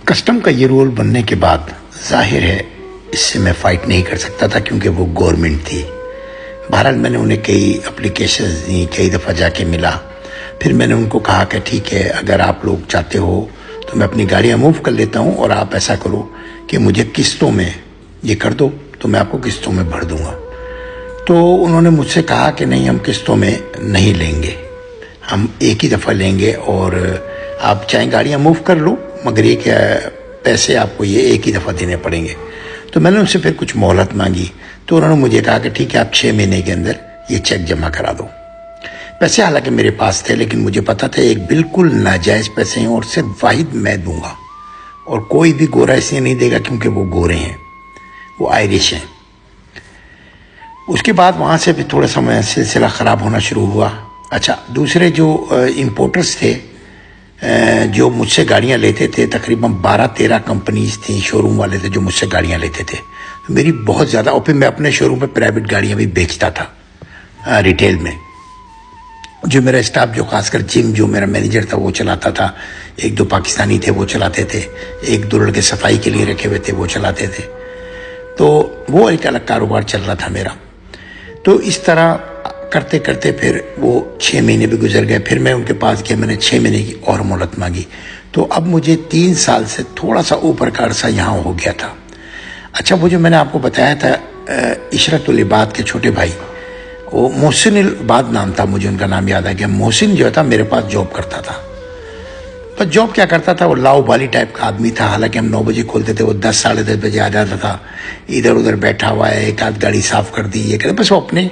Custom का ये role बनने के बाद जाहिर है इससे मैं फ़ाइट नहीं कर सकता था, क्योंकि वो गवर्नमेंट थी। बहरहाल मैंने उन्हें कई एप्लीकेशंस दी, कई दफ़ा जाके मिला। फिर मैंने उनको कहा कि ठीक है, अगर आप लोग चाहते हो तो मैं अपनी गाड़ियाँ मूव कर लेता हूँ, और आप ऐसा करो कि मुझे किस्तों में ये कर दो, तो मैं आपको किस्तों में भर दूँगा। तो उन्होंने मुझसे कहा कि नहीं, हम किस्तों में नहीं लेंगे, हम एक ही दफ़ा लेंगे, और आप चाहे गाड़ियाँ मूव कर लो, मगर ये क्या पैसे आपको ये एक ही दफ़ा देने पड़ेंगे। तो मैंने उनसे फिर कुछ मोहलत मांगी, तो उन्होंने मुझे कहा कि ठीक है, आप 6 महीने के अंदर ये चेक जमा करा दो। पैसे हालांकि मेरे पास थे, लेकिन मुझे पता था एक बिल्कुल नाजायज़ पैसे हैं, और सिर्फ वाहिद मैं दूंगा, और कोई भी गोरा इसलिए नहीं देगा क्योंकि वो गोरे हैं, वो आयरिश हैं। उसके बाद वहाँ से भी थोड़ा समय सिलसिला ख़राब होना शुरू हुआ। अच्छा, दूसरे जो इम्पोर्टर्स थे जो मुझसे गाड़ियाँ लेते थे, तकरीबन 12-13 कंपनीज थी, शोरूम वाले थे जो मुझसे गाड़ियाँ लेते थे। तो मेरी बहुत ज़्यादा, और फिर मैं अपने शोरूम पे प्राइवेट गाड़ियाँ भी बेचता था रिटेल में। जो मेरा स्टाफ, जो खासकर जिम जो मेरा मैनेजर था वो चलाता था, 1-2 पाकिस्तानी थे वो चलाते थे, 1-2 लड़के सफाई के लिए रखे हुए थे वो चलाते थे। तो वो एक अलग कारोबार चल रहा था मेरा। तो इस तरह करते करते फिर वो 6 महीने भी गुजर गए। फिर मैं उनके पास गया, मैंने 6 महीने की और मोहलत मांगी। तो अब मुझे 3 साल से थोड़ा सा ऊपर का अरसा यहाँ हो गया था। अच्छा, वो जो मैंने आपको बताया था इशरतुल इबाद के छोटे भाई, वो मोहसिन इबाद नाम था, मुझे उनका नाम याद आ गया। मोहसिन जो था मेरे पास जॉब करता था। पर जॉब क्या करता था, वो लाओबाली टाइप का आदमी था। हालांकि हम 9 बजे खोलते थे, वो 10-10:30 बजे आ जाता था। इधर उधर बैठा हुआ है, एक आध गाड़ी साफ कर दी, ये कहते, बस वो अपने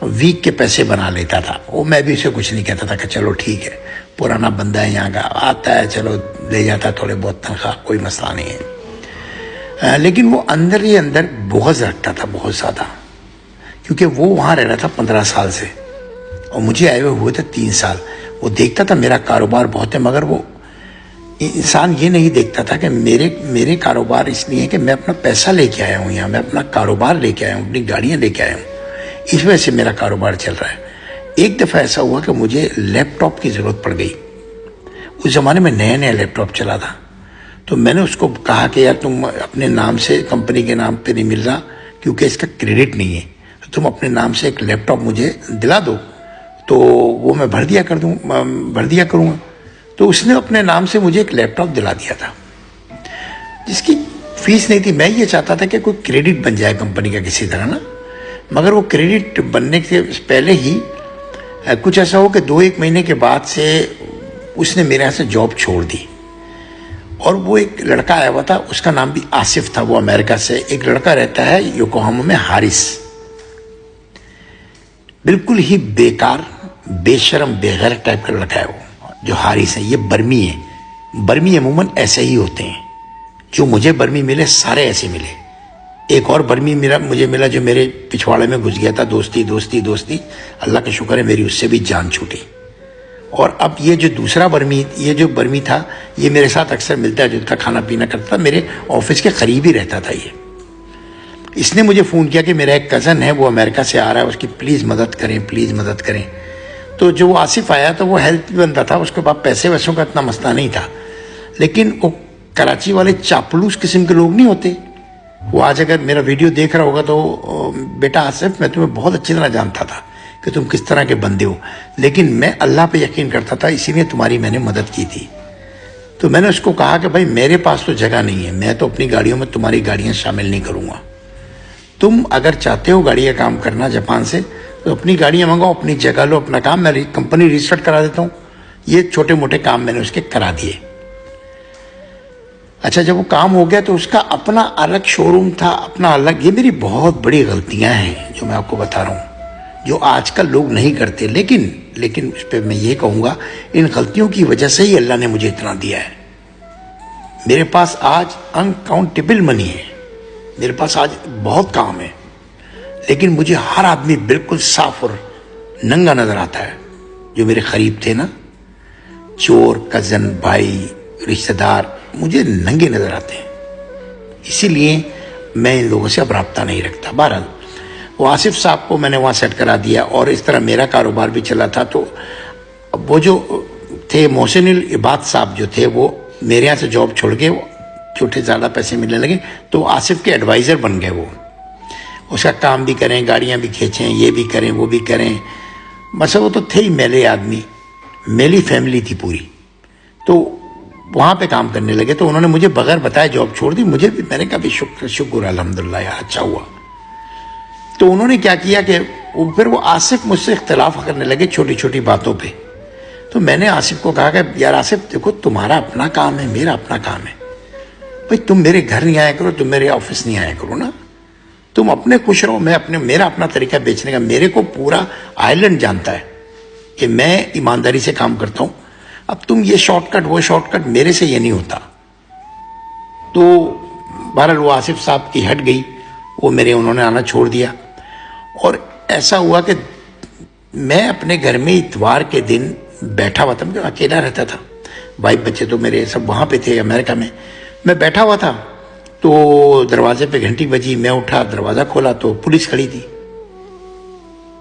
वीक के पैसे बना लेता था। वो मैं भी उसे कुछ नहीं कहता था कि चलो ठीक है, पुराना बंदा है, यहाँ का आता है, चलो ले जाता है थोड़े बहुत तनख्वाह, कोई मसला नहीं है। लेकिन वो अंदर ही अंदर बुग़्ज़ रखता था बहुत ज़्यादा, क्योंकि वो वहाँ रह रहा था 15 साल से, और मुझे आए हुए थे 3 साल। वो देखता था मेरा कारोबार बहुत है, मगर वो इंसान ये नहीं देखता था कि मेरे कारोबार इसलिए है कि मैं अपना पैसा लेके आया हूँ यहाँ, मैं अपना कारोबार लेके आया हूँ, अपनी गाड़ियाँ लेके आया हूँ, इस वजह से मेरा कारोबार चल रहा है। एक दफ़ा ऐसा हुआ कि मुझे लैपटॉप की ज़रूरत पड़ गई। उस ज़माने में नया नया लैपटॉप चला था। तो मैंने उसको कहा कि यार तुम अपने नाम से, कंपनी के नाम पे नहीं मिल रहा क्योंकि इसका क्रेडिट नहीं है, तो तुम अपने नाम से एक लैपटॉप मुझे दिला दो, तो वो मैं भर दिया करूँगा। तो उसने अपने नाम से मुझे एक लैपटॉप दिला दिया था, जिसकी फीस नहीं थी। मैं ये चाहता था कि कोई क्रेडिट बन जाए कंपनी का किसी तरह ना, मगर वो क्रेडिट बनने के पहले ही कुछ ऐसा हो कि 2-1 महीने के बाद से उसने मेरे यहाँ से जॉब छोड़ दी। और वो एक लड़का आया हुआ था, उसका नाम भी आसिफ था, वो अमेरिका से एक लड़का रहता है योकोहामा में, हारिस। बिल्कुल ही बेकार, बेशरम, बेगैरत टाइप का लड़का है वो, जो हारिस है। ये बर्मी है। बर्मी अमूमन ऐसे ही होते हैं। जो मुझे बर्मी मिले सारे ऐसे मिले। एक और बर्मी मुझे मिला जो मेरे पिछवाड़े में घुस गया था, दोस्ती दोस्ती दोस्ती। अल्लाह का शुक्र है मेरी उससे भी जान छूटी। और अब ये जो दूसरा बर्मी, ये जो बर्मी था, ये मेरे साथ अक्सर मिलता जुलता, खाना पीना करता था, मेरे ऑफिस के करीब ही रहता था ये। इसने मुझे फ़ोन किया कि मेरा एक कज़न है, वो अमेरिका से आ रहा है, उसकी प्लीज़ मदद करें, प्लीज़ मदद करें। तो जो आसिफ आया तो वो हेल्थ बंदा था, उसके पास पैसे वैसों का इतना मसला नहीं था, लेकिन वो कराची वाले चापलूस किस्म के लोग नहीं होते। वो आज अगर मेरा वीडियो देख रहा होगा तो बेटा आसिफ, मैं तुम्हें बहुत अच्छी तरह जानता था कि तुम किस तरह के बंदे हो, लेकिन मैं अल्लाह पे यकीन करता था, इसीलिए तुम्हारी मैंने मदद की थी। तो मैंने उसको कहा कि भाई मेरे पास तो जगह नहीं है, मैं तो अपनी गाड़ियों में तुम्हारी गाड़ियाँ शामिल नहीं करूँगा। तुम अगर चाहते हो गाड़ी का काम करना जापान से, तो अपनी गाड़ियाँ मंगाओ, अपनी जगह लो, अपना काम, मैं कंपनी रिस्टार्ट करा देता हूँ। ये छोटे मोटे काम मैंने उसके करा दिए। अच्छा, जब वो काम हो गया तो उसका अपना अलग शोरूम था, अपना अलग। ये मेरी बहुत बड़ी गलतियां हैं जो मैं आपको बता रहा हूँ, जो आजकल लोग नहीं करते। लेकिन उस पर मैं ये कहूँगा, इन गलतियों की वजह से ही अल्लाह ने मुझे इतना दिया है। मेरे पास आज अनकाउंटेबल मनी है, मेरे पास आज बहुत काम है, लेकिन मुझे हर आदमी बिल्कुल साफ और नंगा नजर आता है। जो मेरे करीब थे ना, चोर, कज़न, भाई, रिश्तेदार, मुझे नंगे नजर आते हैं। इसीलिए मैं इन लोगों से अब रब्ता नहीं रखता। बहरहाल वो आसिफ साहब को मैंने वहाँ सेट करा दिया, और इस तरह मेरा कारोबार भी चला था। तो वो जो थे मोहसिन इबाद साहब जो थे, वो मेरे यहाँ से जॉब छोड़ के छोटे ज़्यादा पैसे मिलने लगे तो आसिफ के एडवाइज़र बन गए वो। उसका काम भी करें, गाड़ियाँ भी खींचें, ये भी करें, वो भी करें। बस वो तो थे ही मैले आदमी, मेली फैमिली थी पूरी। तो वहाँ पे काम करने लगे तो उन्होंने मुझे बगैर बताए जॉब छोड़ दी। मुझे भी, मैंने कहा भी शुक्र अल्हम्दुलिल्लाह यार, अच्छा हुआ। तो उन्होंने क्या किया कि फिर वो आसिफ मुझसे इख्तलाफ करने लगे छोटी छोटी बातों पे। तो मैंने आसिफ को कहा कि यार आसिफ देखो, तुम्हारा अपना काम है, मेरा अपना काम है भाई, तुम मेरे घर नहीं आया करो, तुम मेरे ऑफिस नहीं आया करो ना, तुम अपने खुश रहो, मैं अपने, मेरा अपना तरीका बेचने का। मेरे को पूरा आइलैंड जानता है कि मैं ईमानदारी से काम करता हूँ। अब तुम ये शॉर्टकट वो शॉर्टकट, मेरे से ये नहीं होता। तो बहरहाल वो आसिफ साहब की हट गई, वो मेरे, उन्होंने आना छोड़ दिया। और ऐसा हुआ कि मैं अपने घर में इतवार के दिन बैठा हुआ था, मैं अकेला रहता था, भाई बच्चे तो मेरे सब वहाँ पे थे अमेरिका में। मैं बैठा हुआ था तो दरवाजे पे घंटी बजी, मैं उठा, दरवाज़ा खोला तो पुलिस खड़ी थी।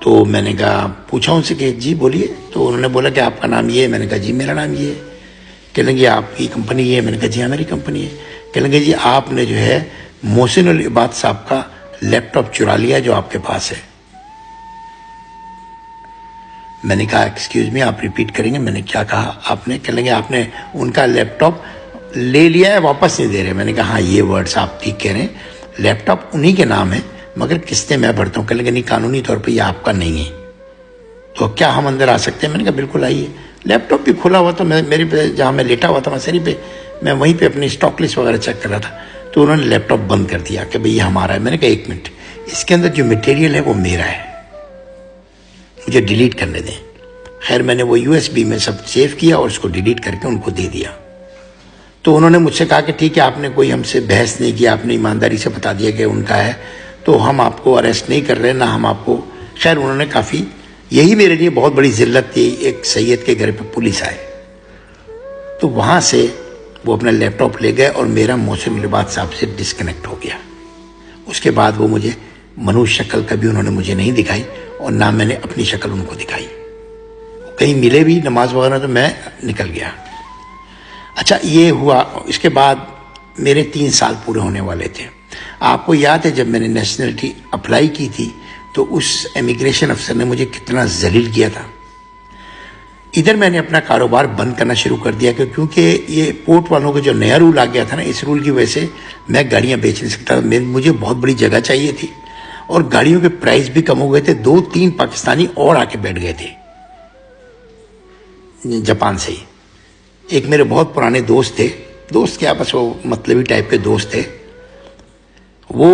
तो मैंने कहा, पूछा उनसे कि जी बोलिए। तो उन्होंने बोला कि आपका नाम ये है। मैंने कहा जी मेरा नाम ये है। कहने लगे आपकी कंपनी ये है। मैंने कहा जी हाँ मेरी कंपनी है। कहने लगे जी आपने जो है मोहसिन उल इबाद साहब का लैपटॉप चुरा लिया जो आपके पास है। मैंने कहा एक्सक्यूज मी, आप रिपीट करेंगे? मैंने क्या कहा आपने? कहने लगे आपने उनका लैपटॉप ले लिया है, वापस नहीं दे रहे। मैंने कहा हाँ ये वर्ड्स आप ठीक कह रहे हैं, लैपटॉप उन्हीं के नाम है मगर किस्तें मैं भरता हूँ। कहने लगे नहीं, कानूनी तौर पे ये आपका नहीं है, तो क्या हम अंदर आ सकते हैं? मैंने कहा बिल्कुल आइए। लैपटॉप भी खुला हुआ था, मैं मेरे पे जहाँ मैं लेटा हुआ था मसरी पे, मैं वहीं पे अपनी स्टॉक लिस्ट वगैरह चेक कर रहा था। तो उन्होंने लैपटॉप बंद कर दिया कि भाई ये हमारा है। मैंने कहा एक मिनट, इसके अंदर जो मटेरियल है वो मेरा है, मुझे डिलीट करने दें। खैर मैंने वो USB में सब सेव किया और उसको डिलीट करके उनको दे दिया। तो उन्होंने मुझसे कहा कि ठीक है, आपने कोई हमसे बहस नहीं की, आपने ईमानदारी से बता दिया कि उनका है, तो हम आपको अरेस्ट नहीं कर रहे ना हम आपको। खैर उन्होंने काफ़ी, यही मेरे लिए बहुत बड़ी ज़िल्लत थी, एक सैयद के घर पे पुलिस आए। तो वहाँ से वो अपना लैपटॉप ले गए और मेरा मोहसिन उल इबाद साहब से डिस्कनेक्ट हो गया। उसके बाद वो मुझे मनुष्य शक्ल कभी उन्होंने मुझे नहीं दिखाई और ना मैंने अपनी शक्ल उनको दिखाई। कहीं मिले भी नमाज वगैरह तो मैं निकल गया। अच्छा ये हुआ। इसके बाद मेरे 3 साल पूरे होने वाले थे। आपको याद है जब मैंने नेशनलिटी अप्लाई की थी तो उस इमिग्रेशन अफसर ने मुझे कितना जलील किया था। इधर मैंने अपना कारोबार बंद करना शुरू कर दिया क्योंकि ये पोर्ट वालों का जो नया रूल आ गया था ना, इस रूल की वजह से मैं गाड़ियाँ बेच नहीं सकता। मुझे बहुत बड़ी जगह चाहिए थी और गाड़ियों के प्राइस भी कम हो गए थे। 2-3 पाकिस्तानी और आके बैठ गए थे जापान से ही। एक मेरे बहुत पुराने दोस्त थे, दोस्त क्या बस वो मतलबी टाइप के दोस्त थे, वो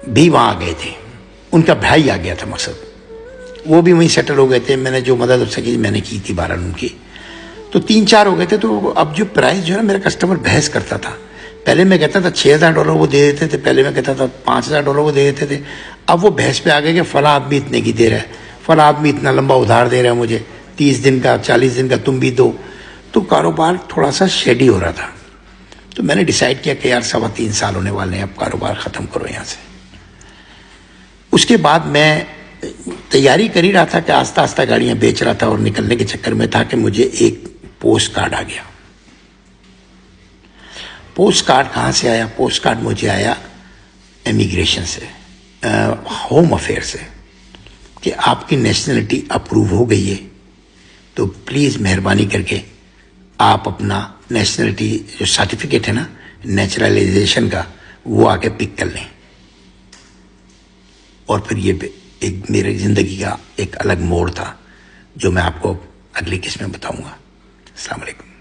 भी वहाँ आ गए थे। उनका भाई आ गया था मकसद, वो भी वहीं सेटल हो गए थे। मैंने जो मदद हो सकी मैंने की थी बहरहाल उनकी। तो 3-4 हो गए थे। तो अब जो प्राइस जो है ना, मेरा कस्टमर बहस करता था। पहले मैं कहता था $6,000 वो दे देते थे, पहले मैं कहता था $5,000 वो दे देते थे। अब वो बहस पे आ गए कि फला आदमी इतने की दे रहा है, फला आदमी इतना लंबा उधार दे रहा है मुझे, 30 दिन का 40 दिन का तुम भी दो। तो कारोबार थोड़ा सा शेडी हो रहा था। तो मैंने डिसाइड किया कि यार 3.25 साल होने वाले हैं, अब कारोबार ख़त्म करो यहाँ से। उसके बाद मैं तैयारी कर ही रहा था कि आस्ता आस्ता गाड़ियाँ बेच रहा था और निकलने के चक्कर में था कि मुझे एक पोस्ट कार्ड आ गया। पोस्ट कार्ड कहाँ से आया? पोस्ट कार्ड मुझे आया इमिग्रेशन से, होम अफेयर से, कि आपकी नेशनलिटी अप्रूव हो गई है, तो प्लीज़ मेहरबानी करके आप अपना नेशनलिटी जो सर्टिफिकेट है ना नेचुरलाइजेशन का, वो आके पिक कर लें। और फिर ये एक मेरी ज़िंदगी का एक अलग मोड़ था जो मैं आपको अगली किस्त में बताऊंगा। अस्सलाम वालेकुम।